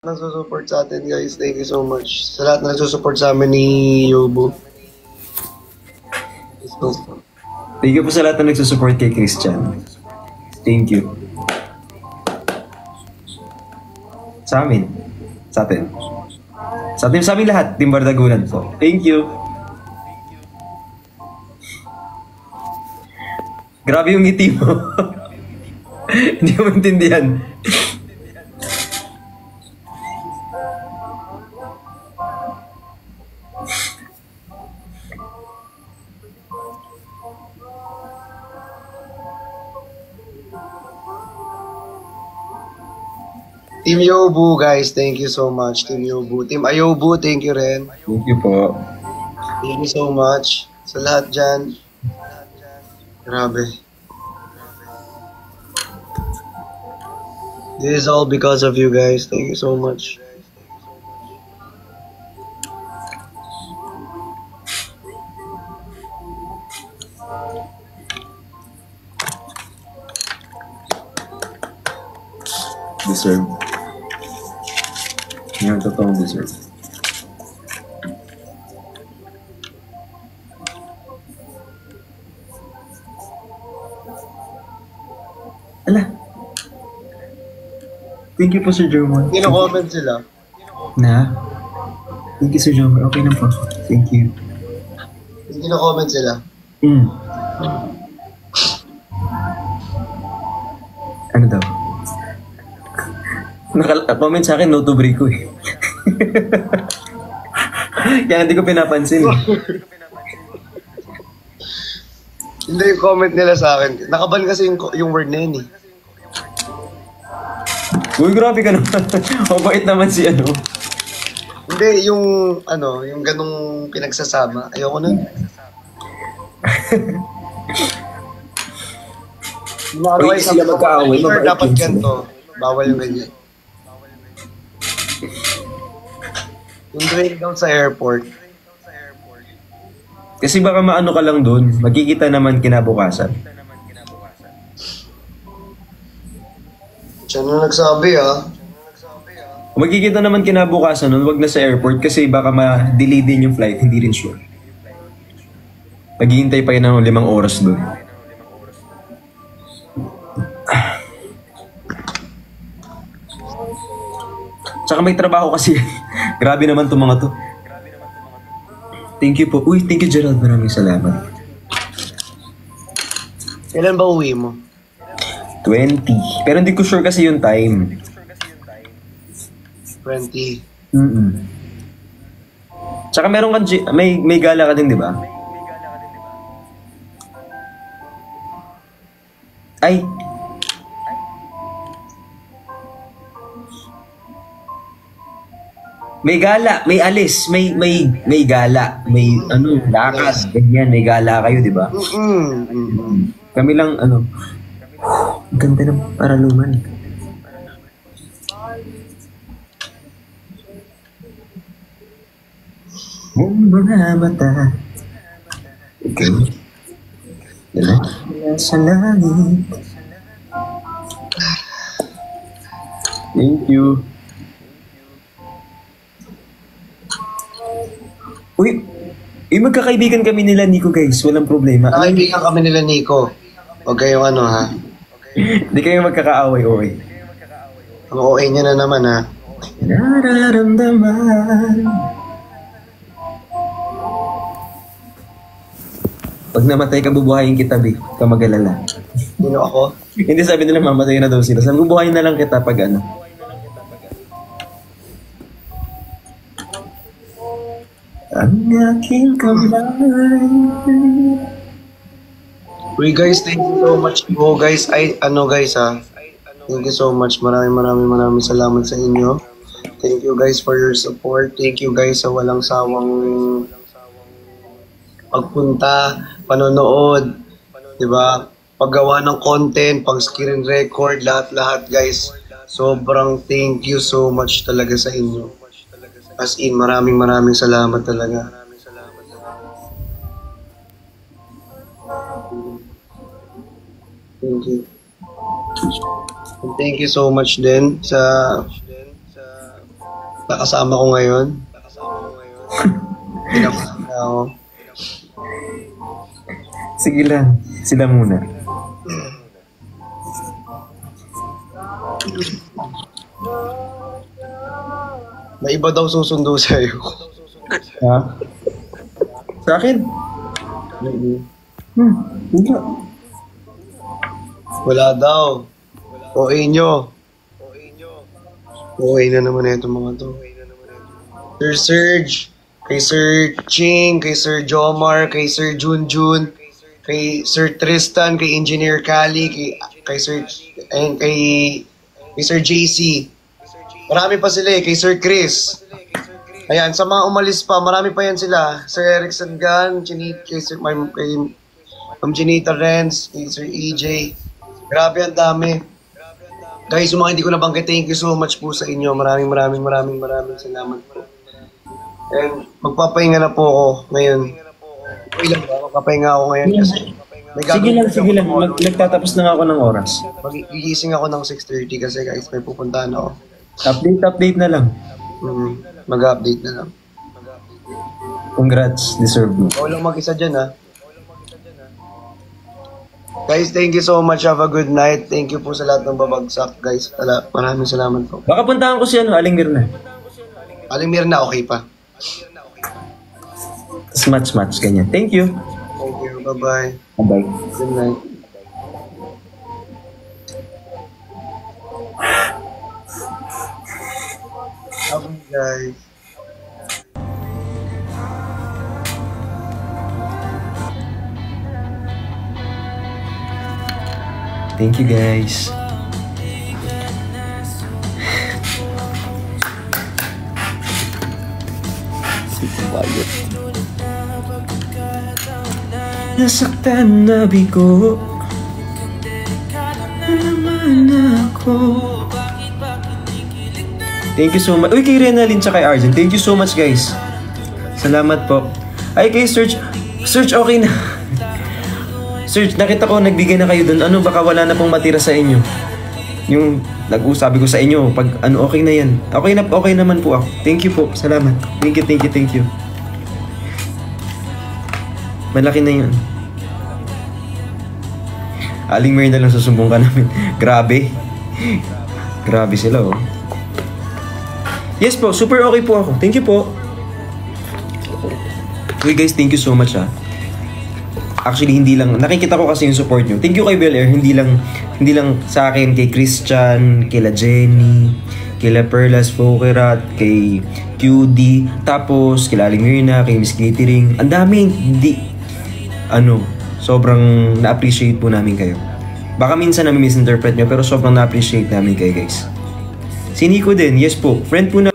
nagsusupport sa atin, guys. Thank you so much. Sa lahat na nagsusupport sa amin ni Yobo. So, Thank you po sa lahat na nagsusupport kay Christian. Thank you. Sa amin. Sa atin. Sa amin lahat. Team Bardagulan po. Thank you. Grabe yung ngiti mo. Hindi mo maintindihan. Team Yobo, guys, thank you so much. Team Yobo. Team Ayobo, thank you rin. Thank you po. Thank you so much. Sa lahat dyan. Grabe. This is all because of you guys. Thank you so much. Deserve. Yan, totoong deserve. Ala. Thank you po, Sir Jerome. Kino-comment sila. Na? Thank you, Sir Jerome. Okay lang po. Thank you. Kino-comment sila. Ano daw? Comment sa akin, no to break ko eh. Kaya hindi ko pinapansin. Hindi yung comment nila sa akin. Nakaban kasi yung word na yun eh. Uy, grabe ka naman. Mabait naman si ano. Hindi, yung ganong pinagsasama. Ayoko nun. Uy, sila magkaaway, Sure, mabait dapat yun ganito. Bawal yung ganyan. Yung drink down sa airport. Kasi baka maano ka lang dun, magkikita naman kinabukasan. Siya na nagsabi Magkikita naman kinabukasan nun, wag na sa airport kasi baka ma-delay din yung flight, hindi rin sure. Maghihintay pa yun ng 5 oras dun. Tsaka may trabaho kasi. Grabe naman itong mga to. Thank you po. Uy, thank you Gerald. Maraming salamat. Kailan ba uwi mo? 20. Pero hindi ko sure kasi yung time. 20. Tsaka meron kang, may gala ka din, di ba? Ay. May gala, may alis, may gala, may lakad, ganyan, may gala kayo, di ba? Kami lang, ganda ng paraluman. Mga mata, ikaw, sa langit. Thank you. Uy, magkakaibigan kami nila Nico guys, walang problema. Nakaibigan kami nila Nico. Huwag kayong ha. Hindi kayo magkakaaway, okay? Ang OA niya na naman ha. Nararamdaman. Pag namatay ka, bubuhayin kita, Bi. Ka mag-alala. Sino ako? Hindi sabi nila mamatay na daw sila. Sabi, bubuhayin na lang kita pag ang aking kamay. Uy guys, thank you so much po guys. Thank you so much. Maraming salamat sa inyo. Thank you guys for your support. Thank you guys sa walang sawang pagpunta, panonood, 'di ba? Paggawa ng content, pag-screen record, lahat guys. Sobrang thank you so much talaga sa inyo. As in, maraming salamat talaga. Thank you. And thank you so much din sa Nakasama ko ngayon. Pinapasama ako. Sige lang. Sila muna. May iba daw susundo sa'yo. Ha? Sa akin? Wala. Wala daw. OA nyo. OA na naman itong mga to. Sir Serge, kay Sir Ching, kay Sir Jomar, kay Sir Junjun, kay Sir Tristan, kay Engineer Kali, kay Sir JC. Marami pa sila kay Sir Chris. Ayan, sa mga umalis pa, marami pa yan sila. Sir Erickson Gan, kay Ma'am Janita Renz, kay Sir EJ. Grabe, ang dami. Guys, yung mga hindi ko nabanggit, thank you so much po sa inyo. Maraming salamat po. And magpapahinga na po ako ngayon. Okay lang ba? Magpapahinga ako ngayon kasi Sige lang. Nagtatapos na nga ako ng oras. Gigising ako ng 6:30 kasi guys, may pupuntahan ako. Update na lang. Mag-update na lang. Congrats, deserve mo. Ikaw lang mag-isa dyan, ha? Guys, thank you so much. Have a good night. Thank you po sa lahat ng babagsak, guys. Maraming salamat po. Baka puntahan ko si Aling Mirna. Aling Mirna, okay pa. Match, ganyan. Thank you. Thank you. Bye-bye. Bye-bye. Good night. Okay, guys. Thank you, guys. Nasaktan na bigo naman ako. Thank you so much. Uy, kay Renalyn tsaka kay Arjen. Thank you so much, guys. Salamat po. Ay, kay Search, okay na. Search, nakita ko nagbigay na kayo dun. Ano, baka wala na pong matira sa inyo. Yung nag-usabi ko sa inyo, pag ano, okay na yan. Okay naman po ako. Thank you po. Salamat. Thank you. Malaki na yun. Aling Mirna lang susumbong ka namin. Grabe. Grabe sila, oh. Yes po, super okay po ako. Thank you po. Okay guys, thank you so much, ha. Actually, hindi lang, nakikita ko kasi yung support nyo. Thank you kay Bel Air, hindi lang sa akin, kay Christian, kay Jenny, kay Perlas Fokerat, kay QD, tapos kay Aling Mirna, kay Miss Glittering. Ang daming, sobrang na-appreciate po namin kayo. Baka minsan namin misinterpret nyo, pero sobrang na-appreciate namin kayo, guys. Si Nico din, yes po, friend po na